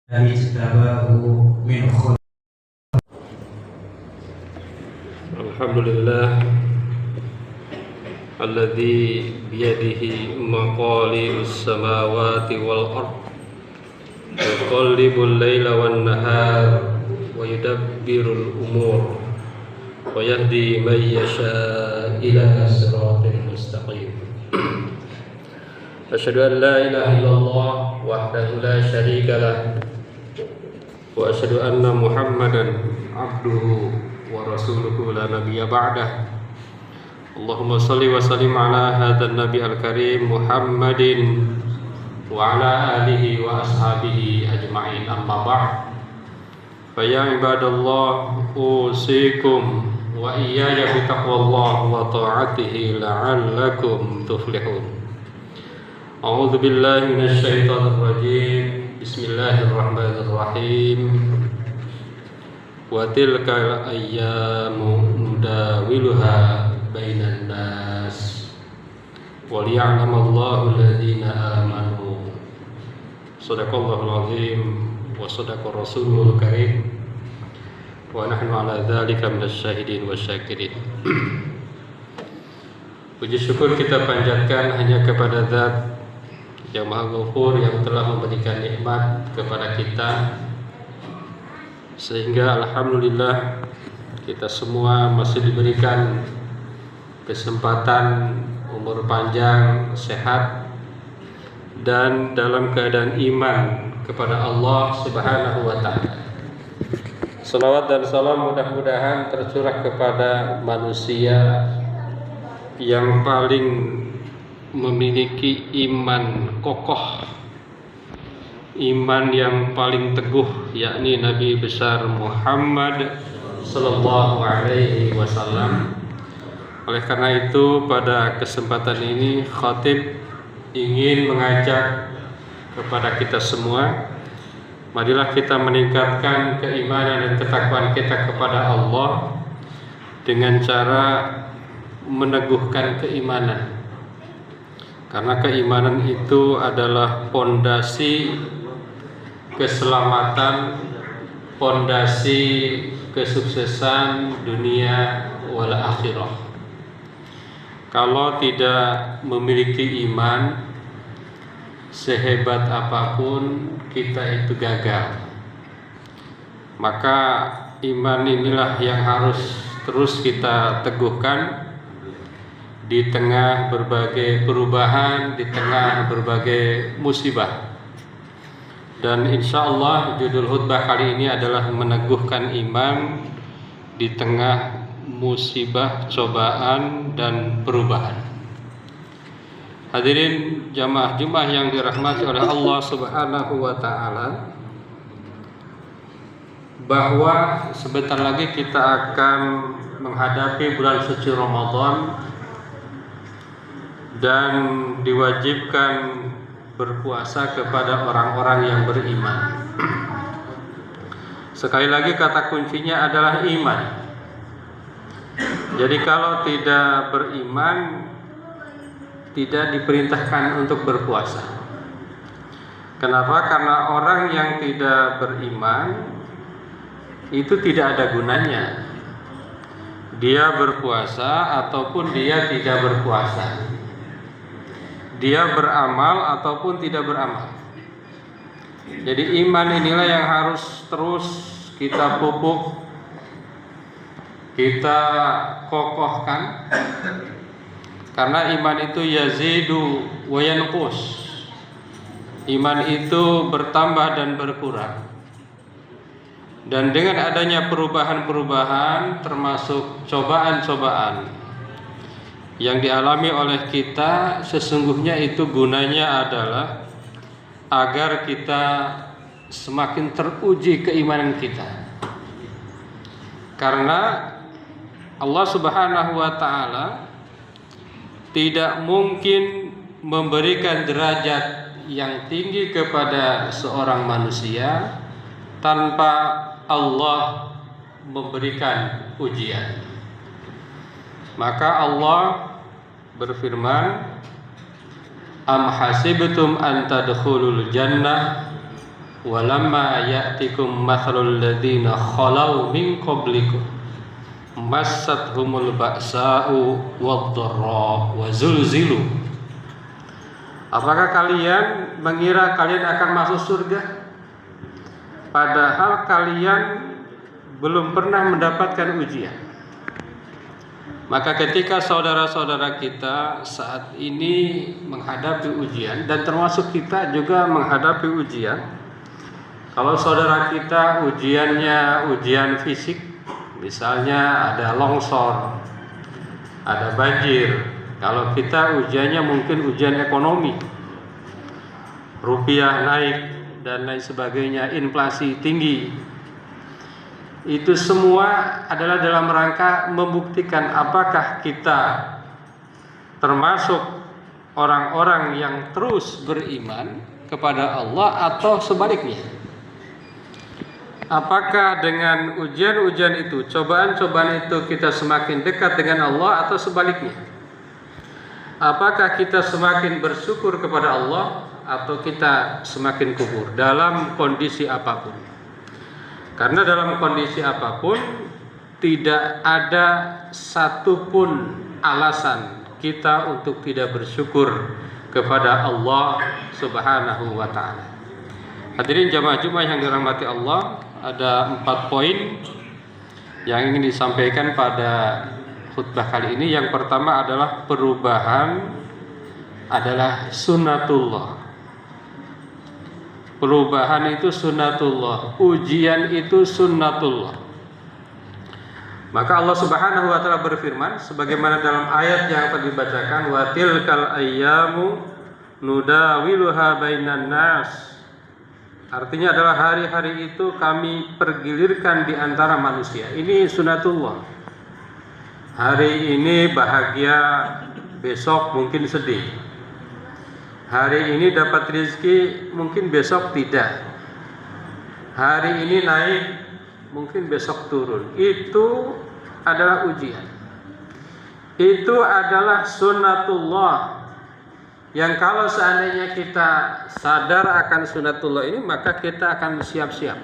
اجتباه من خلق. الحمد لله الذي بيده مقاليد السماوات والأرض يقلب الليل والنهار ويدبر الأمور ويهدي من يشاء إلى صراط مستقيم. أشهد أن لا إله إلا الله وحده لا شريك له وأشهد أن محمدا عبده ورسوله لا نبي بعده. اللهم صل وسلم على هذا النبي الكريم محمد وعلى آله وأصحابه أجمعين. أما بعد، فيا عباد الله أوصيكم وإياي بتقوى الله وطاعته لعلكم تفلحون. أعوذ بالله من الشيطان الرجيم. بسم الله الرحمن الرحيم. وتلك الأيام نداولها بين الناس وليعلم الله الذين آمنوا. صدق الله العظيم وصدق رسوله الكريم ونحن على ذلك من الشاهدين والشاكرين. Puji syukur kita panjatkan hanya kepada Zat yang Maha Ghafur, yang telah memberikan nikmat kepada kita, sehingga alhamdulillah kita semua masih diberikan kesempatan umur panjang, sehat, dan dalam keadaan iman kepada Allah Subhanahu wa Ta'ala. Salawat dan salam mudah-mudahan tercurah kepada manusia yang paling memiliki iman kokoh, iman yang paling teguh, yakni Nabi besar Muhammad sallallahu alaihi wasallam. Oleh karena itu, pada kesempatan ini khatib ingin mengajak kepada kita semua, marilah kita meningkatkan keimanan dan ketakwaan kita kepada Allah dengan cara meneguhkan keimanan. Karena keimanan itu adalah pondasi keselamatan, pondasi kesuksesan dunia wal akhirah. Kalau tidak memiliki iman, sehebat apapun kita itu gagal. Maka iman inilah yang harus terus kita teguhkan di tengah berbagai perubahan, di tengah berbagai musibah. Dan insya Allah judul khutbah kali ini adalah meneguhkan iman di tengah musibah, cobaan, dan perubahan. Hadirin jamaah Jumat yang dirahmati oleh Allah Subhanahu wa Ta'ala, bahwa sebentar lagi kita akan menghadapi bulan suci Ramadan dan diwajibkan berpuasa kepada orang-orang yang beriman. Sekali lagi kata kuncinya adalah iman. Jadi kalau tidak beriman, tidak diperintahkan untuk berpuasa. Kenapa? Karena orang yang tidak beriman itu tidak ada gunanya dia berpuasa ataupun dia tidak berpuasa, dia beramal ataupun tidak beramal. Jadi iman inilah yang harus terus kita pupuk, kita kokohkan. Karena iman itu yazidu wa yanqus. Iman itu bertambah dan berkurang. Dan dengan adanya perubahan-perubahan, termasuk cobaan-cobaan yang dialami oleh kita, sesungguhnya itu gunanya adalah agar kita semakin teruji keimanan kita. Karena Allah Subhanahu wa Ta'ala tidak mungkin memberikan derajat yang tinggi kepada seorang manusia tanpa Allah memberikan ujian. Maka Allah berfirman, Am hasibtum an tadkhulul jannah walamma ya'tikum mathalul ladzina khalau min qablikum massathumul ba'sa'u wad-dharra wa zulzilu. Apakah kalian mengira kalian akan masuk surga padahal kalian belum pernah mendapatkan ujian? Maka ketika saudara-saudara kita saat ini menghadapi ujian, dan termasuk kita juga menghadapi ujian, kalau saudara kita ujiannya ujian fisik, misalnya ada longsor, ada banjir. Kalau kita ujiannya mungkin ujian ekonomi, rupiah naik dan lain sebagainya, inflasi tinggi. Itu semua adalah dalam rangka membuktikan apakah kita termasuk orang-orang yang terus beriman kepada Allah atau sebaliknya. Apakah dengan ujian-ujian itu, cobaan-cobaan itu kita semakin dekat dengan Allah atau sebaliknya? Apakah kita semakin bersyukur kepada Allah atau kita semakin kubur dalam kondisi apapun? Karena dalam kondisi apapun tidak ada satupun alasan kita untuk tidak bersyukur kepada Allah Subhanahu wa ta'ala. Hadirin jamaah Jumat yang dirahmati Allah, ada 4 poin yang ingin disampaikan pada khutbah kali ini. Yang pertama adalah perubahan adalah sunnatullah. Perubahan itu sunnatullah, ujian itu sunnatullah. Maka Allah Subhanahu wa ta'ala berfirman sebagaimana dalam ayat yang akan dibacakan, wa tilkal ayyamu nudawiluha bainan nas. Artinya adalah hari-hari itu kami pergilirkan di antara manusia. Ini sunnatullah. Hari ini bahagia, besok mungkin sedih. Hari ini dapat rezeki, mungkin besok tidak. Hari ini naik, mungkin besok turun. Itu adalah ujian. Itu adalah sunnatullah. Yang kalau seandainya kita sadar akan sunnatullah ini, maka kita akan siap-siap.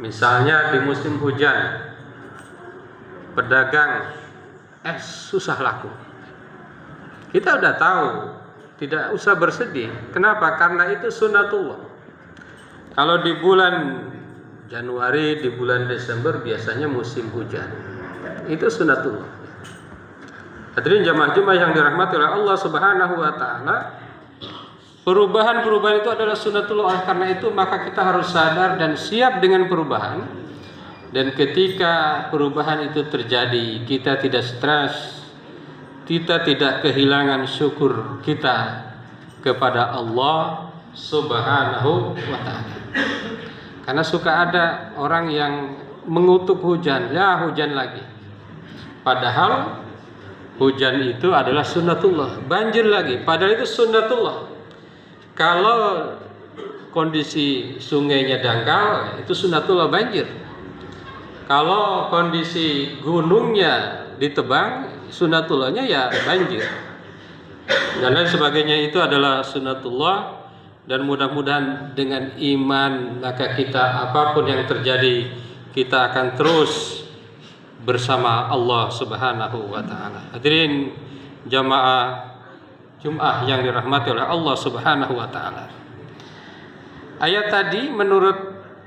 Misalnya di musim hujan, pedagang susah laku. Kita udah tahu, tidak usah bersedih. Kenapa? Karena itu sunnatullah. Kalau di bulan Januari, di bulan Desember biasanya musim hujan. Itu sunnatullah. Hadirin jamaah Jumat yang dirahmati oleh Allah Subhanahu wa ta'ala, perubahan-perubahan itu adalah sunnatullah. Oleh karena itu maka kita harus sadar dan siap dengan perubahan. Dan ketika perubahan itu terjadi, kita tidak stres, kita tidak kehilangan syukur kita kepada Allah Subhanahu wa ta'ala. Karena suka ada orang yang mengutuk hujan, ya hujan lagi. Padahal hujan itu adalah sunnatullah. Banjir lagi, padahal itu sunnatullah. Kalau kondisi sungainya dangkal, itu sunnatullah banjir. Kalau kondisi gunungnya ditebang, sunnatullahnya ya banjir. Dan lain sebagainya itu adalah sunnatullah. Dan mudah-mudahan dengan iman maka kita apapun yang terjadi, kita akan terus bersama Allah Subhanahu wa ta'ala. Hadirin jamaah Jum'ah yang dirahmati oleh Allah Subhanahu wa ta'ala. Ayat tadi menurut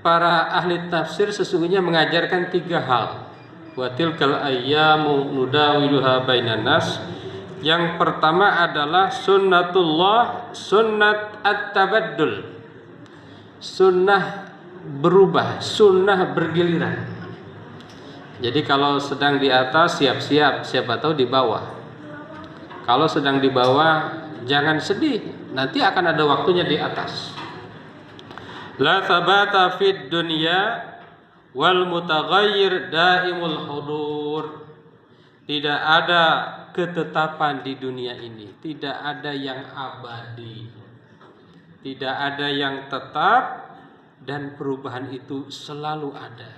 para ahli tafsir sesungguhnya mengajarkan 3 hal. Wa tilkal ayyamu nudawiluha bainan nas. Yang pertama adalah sunnatullah, sunnat at-tabaddul. Sunnah berubah, sunnah bergiliran. Jadi kalau sedang di atas siap-siap, siapa tahu di bawah. Kalau sedang di bawah jangan sedih, nanti akan ada waktunya di atas. La thabata fid dunya wal mutaghayyir daimul hudur. Tidak ada ketetapan di dunia ini, tidak ada yang abadi, tidak ada yang tetap, dan perubahan itu selalu ada.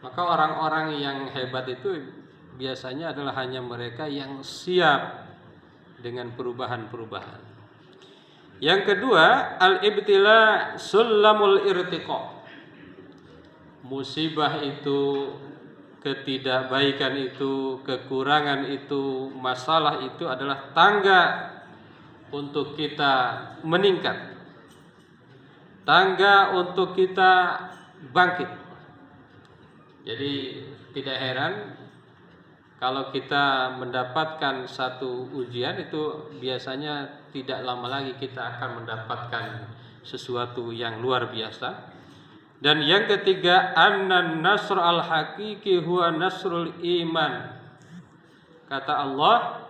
Maka orang-orang yang hebat itu biasanya adalah hanya mereka yang siap dengan perubahan-perubahan. Yang kedua, al-ibtila sulamul irtiqa. Musibah itu, ketidakbaikan itu, kekurangan itu, masalah itu adalah tangga untuk kita meningkat, tangga untuk kita bangkit. Jadi tidak heran kalau kita mendapatkan satu ujian itu biasanya tidak lama lagi kita akan mendapatkan sesuatu yang luar biasa. Dan yang ketiga, annan nasr al-haqiqi huwa nasrul iman. Kata Allah,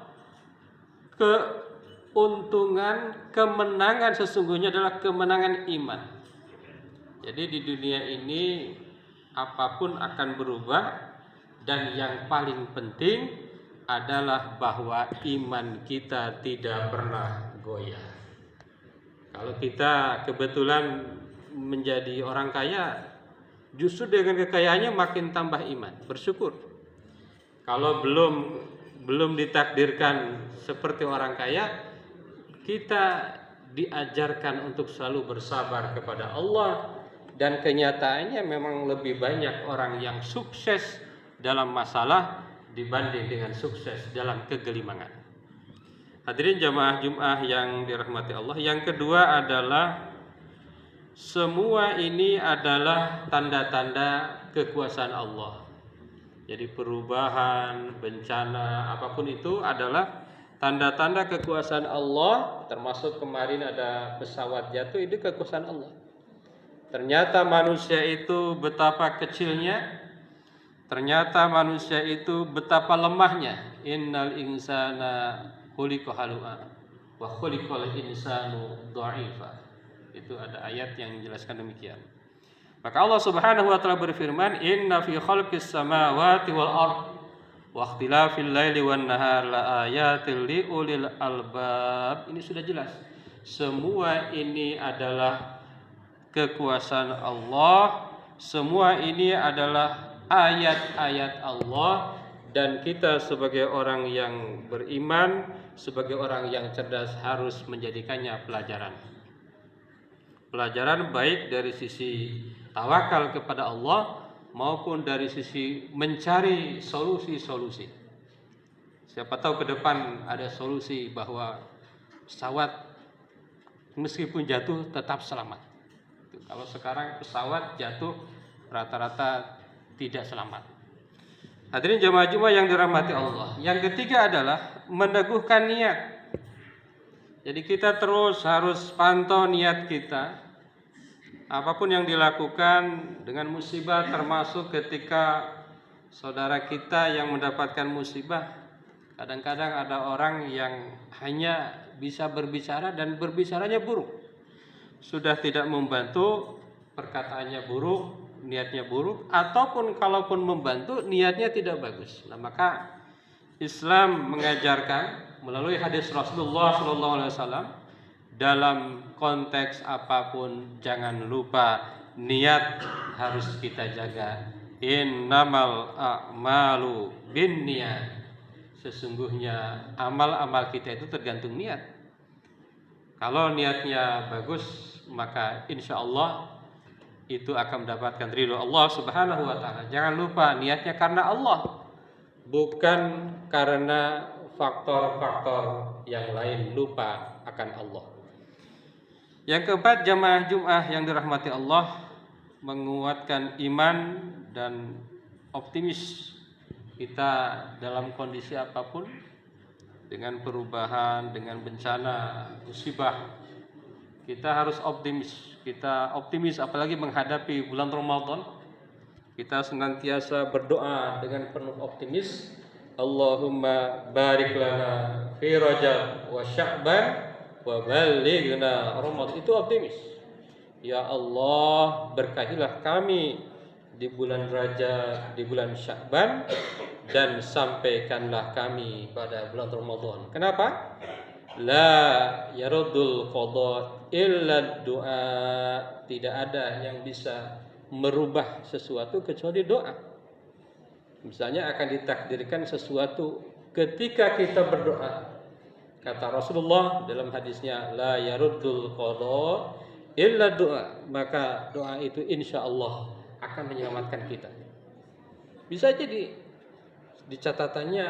keuntungan, kemenangan sesungguhnya adalah kemenangan iman. Jadi di dunia ini apapun akan berubah, dan yang paling penting adalah bahwa iman kita tidak pernah goyah. Kalau kita kebetulan menjadi orang kaya, justru dengan kekayaannya makin tambah iman, bersyukur. Kalau belum ditakdirkan seperti orang kaya, kita diajarkan untuk selalu bersabar kepada Allah, dan kenyataannya memang lebih banyak orang yang sukses dalam masalah dibanding dengan sukses dalam kegelimangan. Hadirin jamaah Jumat yang dirahmati Allah, yang kedua adalah semua ini adalah tanda-tanda kekuasaan Allah. Jadi perubahan, bencana, apapun itu adalah tanda-tanda kekuasaan Allah. Termasuk kemarin ada pesawat jatuh, itu kekuasaan Allah. Ternyata manusia itu betapa kecilnya, ternyata manusia itu betapa lemahnya. Innal insana khuliqa halu'a wa khuliqal insanu dha'ifa. Itu ada ayat yang menjelaskan demikian. Maka Allah Subhanahu wa taala berfirman, "Inna fi khalqis samawati wal ard wa ikhtilafil laili wan nahar la ayatil liulil albab." Ini sudah jelas. Semua ini adalah kekuasaan Allah, semua ini adalah ayat-ayat Allah, dan kita sebagai orang yang beriman, sebagai orang yang cerdas harus menjadikannya pelajaran. Pelajaran baik dari sisi tawakal kepada Allah maupun dari sisi mencari solusi-solusi. Siapa tahu ke depan ada solusi bahwa pesawat meskipun jatuh tetap selamat. Kalau sekarang pesawat jatuh rata-rata tidak selamat. Hadirin jamaah Jumat yang dirahmati Allah. Yang ketiga adalah meneguhkan niat. Jadi kita terus harus pantau niat kita. Apapun yang dilakukan dengan musibah, termasuk ketika saudara kita yang mendapatkan musibah. Kadang-kadang ada orang yang hanya bisa berbicara dan berbicaranya buruk. Sudah tidak membantu, perkataannya buruk, niatnya buruk, ataupun kalaupun membantu niatnya tidak bagus. Nah, maka Islam mengajarkan melalui hadis Rasulullah SAW, dalam konteks apapun jangan lupa niat harus kita jaga. Innamal a'malu binniyat. Sesungguhnya amal-amal kita itu tergantung niat. Kalau niatnya bagus, maka insya Allah itu akan mendapatkan ridho Allah Subhanahu wa taala. Jangan lupa niatnya karena Allah, bukan karena faktor-faktor yang lain, lupa akan Allah. Yang keempat, jamaah Jumat yang dirahmati Allah, menguatkan iman dan optimis kita dalam kondisi apapun, dengan perubahan, dengan bencana, musibah. Kita harus optimis. Kita optimis apalagi menghadapi bulan Ramadan. Kita senantiasa berdoa dengan penuh optimis. Allahumma barik lana fi Rajab wa Sya'ban wa ballighna Ramadan. Itu optimis. Ya Allah, berkahilah kami di bulan Rajab, di bulan Sya'ban, dan sampaikanlah kami pada bulan Ramadan. Kenapa? La yaruddul qada illa du'a. Tidak ada yang bisa merubah sesuatu kecuali doa. Misalnya akan ditakdirkan sesuatu, ketika kita berdoa, Kata Rasulullah dalam hadisnya, la yaruddul qada illa doa, maka doa itu insya Allah akan menyelamatkan kita. Bisa jadi di catatannya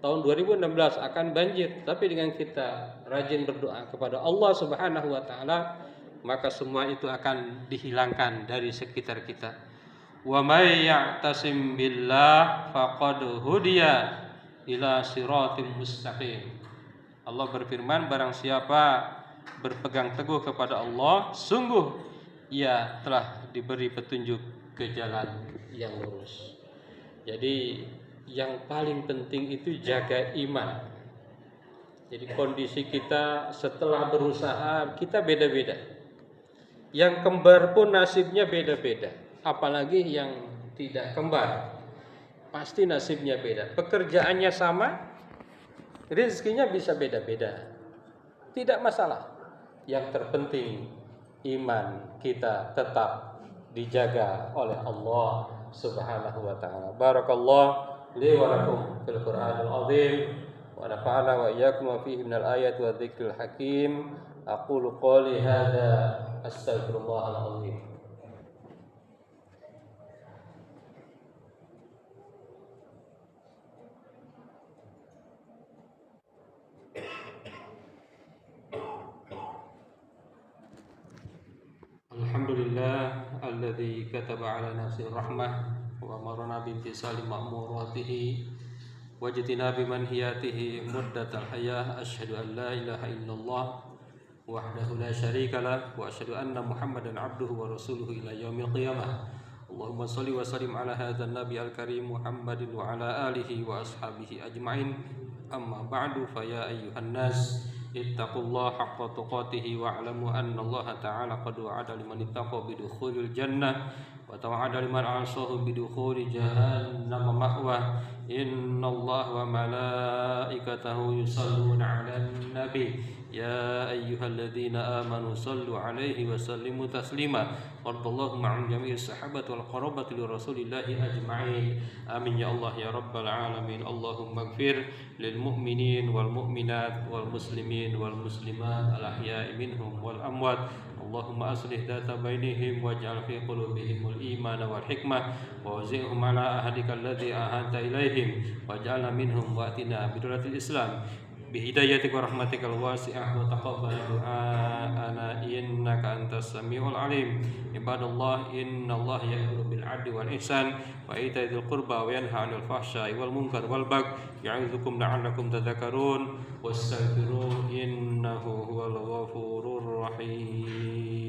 tahun 2016 akan banjir, tapi dengan kita rajin berdoa kepada Allah Subhanahu wa taala, maka semua itu akan dihilangkan dari sekitar kita. Wa may ya'tasim billah faqad hudiya ila siratim mustaqim. Allah berfirman, barang siapa berpegang teguh kepada Allah, sungguh ia telah diberi petunjuk ke jalan yang lurus. Jadi yang paling penting itu jaga iman. Jadi kondisi kita setelah berusaha, kita beda-beda. Yang kembar pun nasibnya beda-beda, apalagi yang tidak kembar, pasti nasibnya beda. Pekerjaannya sama, rezekinya bisa beda-beda, tidak masalah. Yang terpenting iman kita tetap dijaga oleh Allah Subhanahu wa taala. Barakallahu li wa lakum fil Qur'anil azim wa nafa'ana wa iyyakum wa fihi minal ayati wa dzikril hakim. Aqulu qouli hadza astaghfirullahal azim. Alhamdulillah alladzi kataba ala nafsi rahmah wa amarna bi imtisali ma'muratihi wa jitinabi manhiyatihi muddatal hayah. Asyhadu an la ilaha illallah wahdahu la syarika lah wa asyhadu anna Muhammadan abduhu wa rasuluhu ila yaumil qiyamah. Allahumma shalli wa sallim ala hadzal nabi al-karim Muhammadin wa ala alihi wa ashabihi ajma'in. Amma ba'du, fa ya ayyuhan nas ittaqullaha haqqa tuqatih wa alamu anna Allah ta'ala qad wa'ada liman ittaqa bidukhulil jannah wa tawa'ada liman 'asahu bidukhuli jahannam ma'wa. Innallaha wa malaikatahu yusalluna 'alan nabi ya ayyuhalladzina amanu sallu 'alaihi wa sallimu taslima. Wardallahu ma'an jami'i sahabati wal qarabati li rasulillahi ajma'in. Amin ya Allah ya rabbal alamin. Allahumma ighfir lil mu'minin wal mu'minat wal muslimin wal muslimat al ahya'i minhum wal amwat. Allahumma aslih data bainihim waj'al fi qulubihimul iman wal hikmah wa wazihum ala ahadika alladhi ahanta ilaihim waj'alna minhum wa atina bidulatil islam bihidayatik wa rahmatikal wasi'ah wa taqabbal du'ana innaka antas samiul alim. Ibadallah, innallaha ya'muru bil 'adli wal ihsan wa ita'i dzil qurba wa yanha 'anil fahsya'i wal munkar wal baghi ya'idzukum la'allakum tadhakkarun wastaghfiruhu innahu huwal ghafurur rahim.